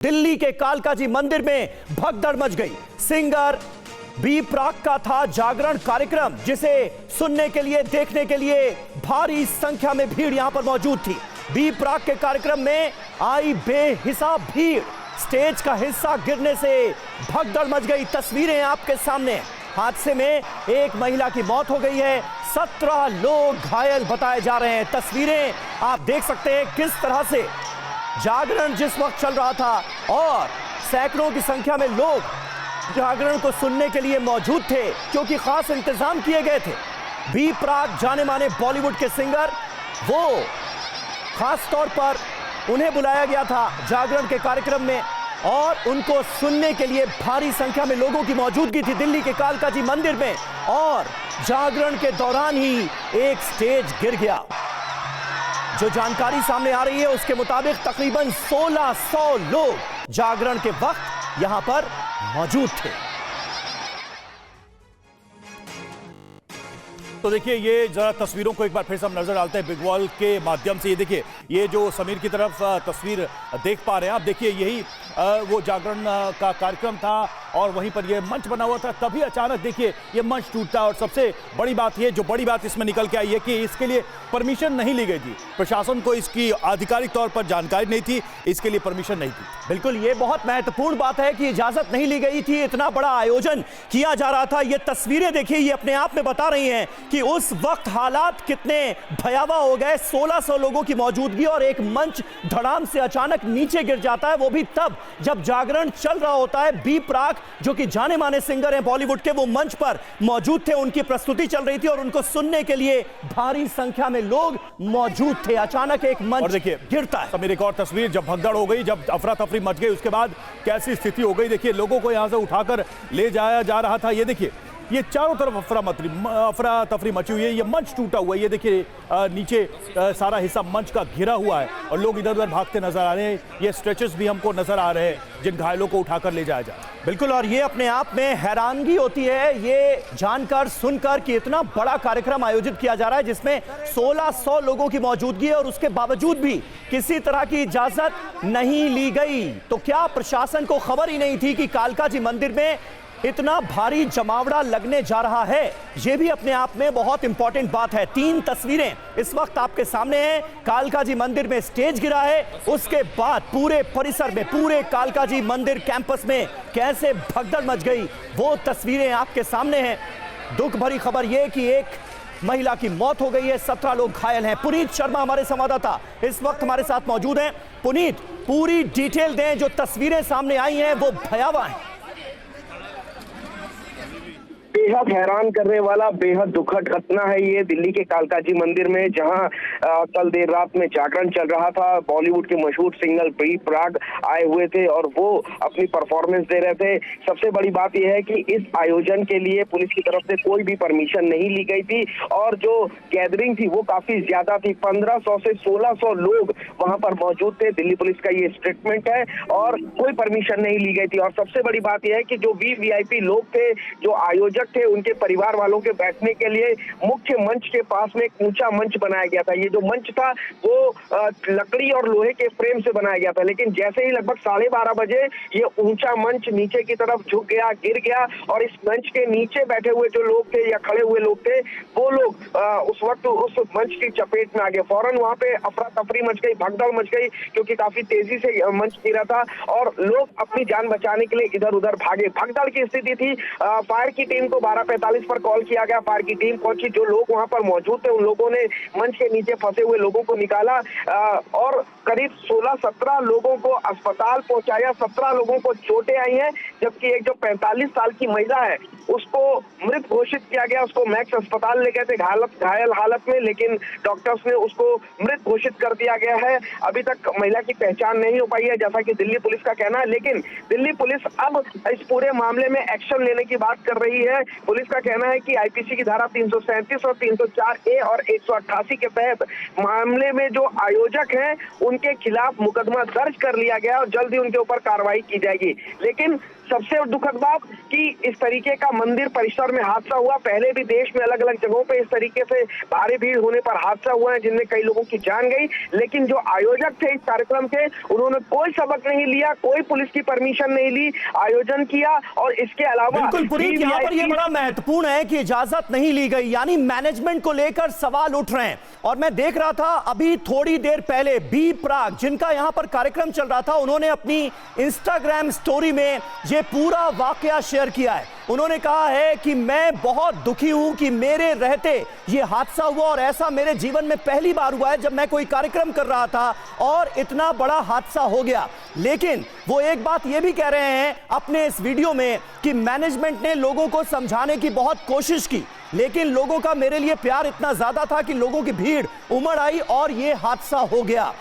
दिल्ली के कालका जी मंदिर में भगदड़ मच गई। सिंगर बी प्राक का था जागरण कार्यक्रम, जिसे सुनने के लिए, देखने के लिए भारी संख्या में भीड़ यहां पर मौजूद थी। बी प्राक के कार्यक्रम में आई बेहिसाब भीड़, स्टेज का हिस्सा गिरने से भगदड़ मच गई। तस्वीरें आपके सामने। हादसे में एक महिला की मौत हो गई है, 17 लोग घायल बताए जा रहे हैं। तस्वीरें आप देख सकते हैं किस तरह से जागरण जिस वक्त चल रहा था और सैकड़ों की संख्या में लोग जागरण को सुनने के लिए मौजूद थे, क्योंकि खास इंतजाम किए गए थे। बी प्राक जाने माने बॉलीवुड के सिंगर, वो खास तौर पर उन्हें बुलाया गया था जागरण के कार्यक्रम में और उनको सुनने के लिए भारी संख्या में लोगों की मौजूदगी थी दिल्ली के कालका जी मंदिर में। और जागरण के दौरान ही एक स्टेज गिर गया। जो जानकारी सामने आ रही है उसके मुताबिक तकरीबन 1600 लोग जागरण के वक्त यहां पर मौजूद थे। तो देखिए, ये जरा तस्वीरों को एक बार फिर से हम नजर डालते हैं बिग वॉल के माध्यम से। ये देखिए, ये जो समीर की तरफ तस्वीर देख पा रहे हैं आप, देखिए यही वो जागरण का कार्यक्रम था और वहीं पर ये मंच बना हुआ था। तभी अचानक देखिए ये मंच टूटता। और सबसे बड़ी बात ये, जो बड़ी बात इसमें निकल के आई है कि इसके लिए परमिशन नहीं ली गई थी। प्रशासन को इसकी आधिकारिक तौर पर जानकारी नहीं थी, इसके लिए परमिशन नहीं थी। बिल्कुल, ये बहुत महत्वपूर्ण बात है कि इजाजत नहीं ली गई थी। इतना बड़ा आयोजन किया जा रहा था। ये तस्वीरें देखिए, ये अपने आप में बता रही हैं कि उस वक्त हालात कितने भयावह हो गए। 1600 लोगों की मौजूदगी और एक मंच धड़ाम से अचानक नीचे गिर जाता है, वो भी तब जब जागरण चल रहा होता है। बी प्राक जो कि जाने माने सिंगर हैं बॉलीवुड के, वो मंच पर मौजूद थे, उनकी प्रस्तुति चल रही थी और उनको सुनने के लिए भारी संख्या में लोग मौजूद थे। अचानक एक मंच गिरता है। समीर, एक और तस्वीर, जब भगदड़ हो गई, जब अफरा तफरी मच गई, उसके बाद कैसी स्थिति हो गई देखिए। लोगों को यहां से उठाकर ले जाया जा रहा था। ये देखिए, ये चारों तरफ अफरा तफरी मची हुई है। ये मंच टूटा हुआ है। ये देखिए नीचे सारा हिस्सा मंच का घिरा हुआ है और लोग इधर उधर भागते नजर आ रहे हैं। ये स्ट्रेचर्स भी हमको नजर आ रहे हैं जिन घायलों को उठाकर ले जाया जाए। बिल्कुल, और ये अपने आप में हैरानगी होती है ये जानकर, सुनकर कि इतना बड़ा कार्यक्रम आयोजित किया जा रहा है जिसमें 1600 लोगों की मौजूदगी है और उसके बावजूद भी किसी तरह की इजाजत नहीं ली गई। तो क्या प्रशासन को खबर ही नहीं थी कि कालका जी मंदिर में इतना भारी जमावड़ा लगने जा रहा है? यह भी अपने आप में बहुत इंपॉर्टेंट बात है। 3 तस्वीरें इस वक्त आपके सामने हैं। कालका जी मंदिर में स्टेज गिरा है, उसके बाद पूरे परिसर में, पूरे कालका जी मंदिर कैंपस में कैसे भगदड़ मच गई, वो तस्वीरें आपके सामने हैं। दुख भरी खबर यह कि एक महिला की मौत हो गई है, 17 लोग घायल हैं। पुनीत शर्मा हमारे संवाददाता इस वक्त हमारे साथ मौजूद हैं। पुनीत, पूरी डिटेल दें। जो तस्वीरें सामने आई हैं वो भयावह हैं। बेहद हैरान करने वाला, बेहद दुखद घटना है ये दिल्ली के कालका जी मंदिर में, जहां कल देर रात में जागरण चल रहा था। बॉलीवुड के मशहूर सिंगर बी प्राक आए हुए थे और वो अपनी परफॉर्मेंस दे रहे थे। सबसे बड़ी बात यह है कि इस आयोजन के लिए पुलिस की तरफ से कोई भी परमिशन नहीं ली गई थी और जो गैदरिंग थी वो काफी ज्यादा थी। 1500 से 1600 लोग वहां पर मौजूद थे। दिल्ली पुलिस का ये स्टेटमेंट है और कोई परमिशन नहीं ली गई थी। और सबसे बड़ी बात यह है कि जो वीवीआईपी लोग थे, जो आयोजक थे, उनके परिवार वालों के बैठने के लिए मुख्य मंच के पास में एक ऊंचा मंच बनाया गया था। ये जो मंच था वो लकड़ी और लोहे के फ्रेम से बनाया गया था, लेकिन जैसे ही लगभग 12:30 बजे ये ऊंचा मंच नीचे की तरफ झुक गया, गिर गया और इस मंच के नीचे बैठे हुए जो लोग थे या खड़े हुए लोग थे, वो लोग उस वक्त उस मंच की चपेट में आ गए। फौरन वहां पे अफरा तफरी मच गई, भगदड़ मच गई, क्योंकि काफी तेजी से मंच गिरा था और लोग अपनी जान बचाने के लिए इधर उधर भागे। भगदड़ की स्थिति थी। फायर की टीम को 12:45 पर कॉल किया गया। फायर की टीम पहुंची। जो लोग वहां पर मौजूद थे उन लोगों ने मंच के नीचे फंसे हुए लोगों को निकाला और करीब 16-17 लोगों को अस्पताल पहुंचाया। 17 लोगों को चोटें आई हैं, जबकि एक जो 45 साल की महिला है उसको मृत घोषित किया गया। उसको मैक्स अस्पताल ले गए थे घायल हालत में, लेकिन डॉक्टर्स ने उसको मृत घोषित कर दिया गया है। अभी तक महिला की पहचान नहीं हो पाई है, जैसा कि दिल्ली पुलिस का कहना है, लेकिन दिल्ली पुलिस अब इस पूरे मामले में एक्शन लेने की बात कर रही है। पुलिस का कहना है कि आईपीसी की धारा 337 और 304A और 188 के तहत मामले में जो आयोजक हैं उनके खिलाफ मुकदमा दर्ज कर लिया गया और जल्द ही उनके ऊपर कार्रवाई की जाएगी। लेकिन सबसे दुखद बात कि इस तरीके का मंदिर परिसर में हादसा हुआ। पहले भी देश में अलग अलग जगहों पे इस तरीके से भारी भीड़ होने पर हादसा हुआ है जिनमें कई लोगों की जान गई, लेकिन जो आयोजक थे इस कार्यक्रम के उन्होंने कोई सबक नहीं लिया, कोई पुलिस की परमिशन नहीं ली, आयोजन किया। और इसके अलावा बिल्कुल पुनीत, यहाँ पर यह बड़ा महत्वपूर्ण है कि इजाजत नहीं ली गई, यानी मैनेजमेंट को लेकर सवाल उठ रहे हैं। और मैं देख रहा था अभी थोड़ी देर पहले बी प्राक, जिनका यहां पर कार्यक्रम चल रहा था, उन्होंने अपनी इंस्टाग्राम स्टोरी में यह पूरा वाकया शेयर किया है। उन्होंने कहा है कि मैं बहुत दुखी हूं कि मेरे रहते यह हादसा हुआ और ऐसा मेरे जीवन में पहली बार हुआ है जब मैं कोई कार्यक्रम कर रहा था और इतना बड़ा हादसा हो गया। लेकिन वो एक बात यह भी कह रहे हैं अपने इस वीडियो में कि मैनेजमेंट ने लोगों को समझाने की बहुत कोशिश की, लेकिन लोगों का मेरे लिए प्यार इतना ज्यादा था कि लोगों की भीड़ उमड़ आई और यह हादसा हो गया।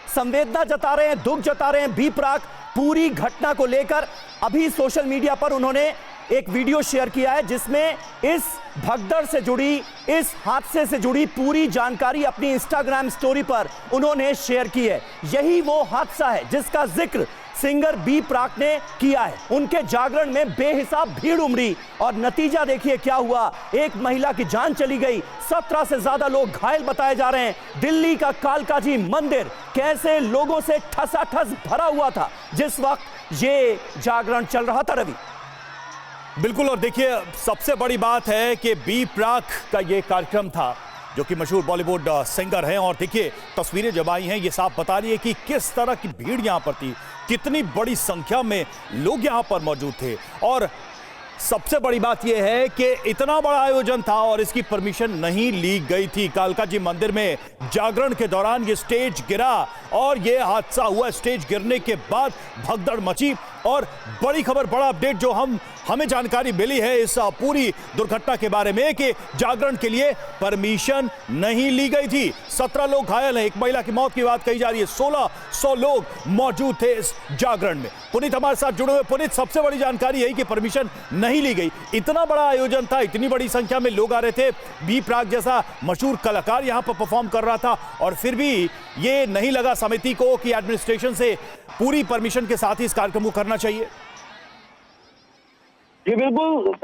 संवेदना जता रहे हैं, दुख जता रहे हैं बी प्राक पूरी घटना को लेकर। अभी सोशल मीडिया पर उन्होंने एक वीडियो शेयर किया है जिसमें इस भगदड़ से जुड़ी, इस हादसे से जुड़ी पूरी जानकारी अपनी इंस्टाग्राम स्टोरी पर उन्होंने शेयर की है। यही वो हादसा है जिसका जिक्र सिंगर बी प्राक ने किया है। उनके जागरण में बेहिसाब भीड़ उमड़ी और नतीजा देखिए क्या हुआ। एक महिला की जान चली गई, 17 से ज्यादा लोग घायल बताए जा रहे हैं। दिल्ली का कालकाजी मंदिर कैसे लोगों से ठसाठस भरा हुआ था जिस वक्त ये जागरण चल रहा था। रवि, बिल्कुल, और देखिए सबसे बड़ी बात है कि बी प्राक का ये कार्यक्रम था, जो कि मशहूर बॉलीवुड सिंगर हैं, और देखिए तस्वीरें जब आई हैं ये साफ बता रही है कि किस तरह की भीड़ यहां पर थी, कितनी बड़ी संख्या में लोग यहां पर मौजूद थे। और सबसे बड़ी बात यह है कि इतना बड़ा आयोजन था और इसकी परमिशन नहीं ली गई थी। कालका जी मंदिर में जागरण के दौरान ये स्टेज गिरा और ये हादसा हुआ। स्टेज गिरने के बाद भगदड़ मची और बड़ी खबर, बड़ा अपडेट जो हमें जानकारी मिली है इस पूरी दुर्घटना के बारे में कि जागरण के लिए परमिशन नहीं ली गई थी। 17 लोग घायल हैं, एक महिला की मौत की बात कही जा रही है। 1600 लोग मौजूद थे इस जागरण में। पुनीत हमारे साथ जुड़े हुए। पुनीत, सबसे बड़ी जानकारी यही कि परमिशन नहीं ली गई। इतना बड़ा आयोजन था, इतनी बड़ी संख्या में लोग आ रहे थे, बी प्राक जैसा मशहूर कलाकार यहां पर परफॉर्म कर रहा था, और फिर भी ये नहीं लगा समिति को कि एडमिनिस्ट्रेशन से पूरी परमिशन के साथ ही इस कार्यक्रम को करना चाहिए। जी बिल्कुल,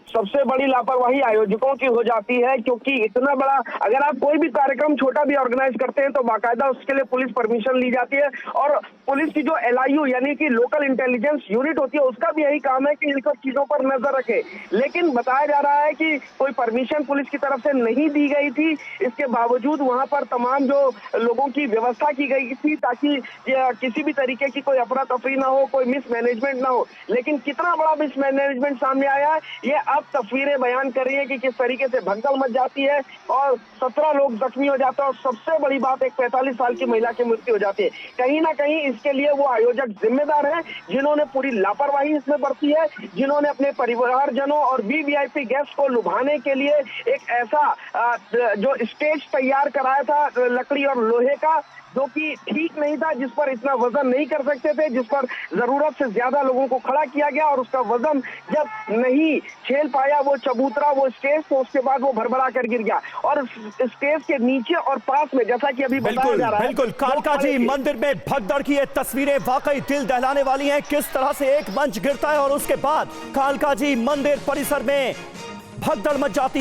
सबसे बड़ी लापरवाही आयोजकों की हो जाती है, क्योंकि इतना बड़ा अगर आप कोई भी कार्यक्रम छोटा भी ऑर्गेनाइज करते हैं तो बाकायदा उसके लिए पुलिस परमिशन ली जाती है। और पुलिस की जो LIU यानी कि लोकल इंटेलिजेंस यूनिट होती है उसका भी यही काम है कि इन सब चीजों पर नजर रखे। लेकिन बताया जा रहा है कि कोई परमिशन पुलिस की तरफ से नहीं दी गई थी। इसके बावजूद वहां पर तमाम जो लोगों की व्यवस्था की गई थी ताकि किसी भी तरीके की कोई अफरा तफरी ना हो, कोई मिसमैनेजमेंट ना हो। लेकिन कितना बड़ा मिसमैनेजमेंट सामने आया है ये अब तस्वीरें बयान कर रही है कि किस तरीके से भगदड़ मच जाती है और 17 लोग जख्मी हो जाते हैं। और सबसे बड़ी बात, एक 45 साल की महिला की मृत्यु हो जाती है। कहीं ना कहीं इसके लिए वो आयोजक जिम्मेदार हैं जिन्होंने पूरी लापरवाही इसमें बरती है, जिन्होंने अपने परिवारजनों और VIP गेस्ट को लुभाने के लिए एक ऐसा जो स्टेज तैयार कराया था लकड़ी और लोहे का, जो कि ठीक नहीं था, जिस पर इतना वजन नहीं कर सकते थे, जिस पर जरूरत से ज्यादा लोगों को खड़ा किया गया और उसका वजन जब नहीं झेल पाया वो चबूतरा, वो स्टेज, तो उसके बाद वो भरभरा कर गिर गया। और स्टेज के नीचे और पास में, जैसा कि अभी बताया जा रहा है, बिल्कुल कालका जी मंदिर में भगदड़ की ये तस्वीरें वाकई दिल दहलाने वाली हैं। किस तरह से एक मंच गिरता है और उसके बाद कालका जी मंदिर परिसर में भगदड़ मच जाती है।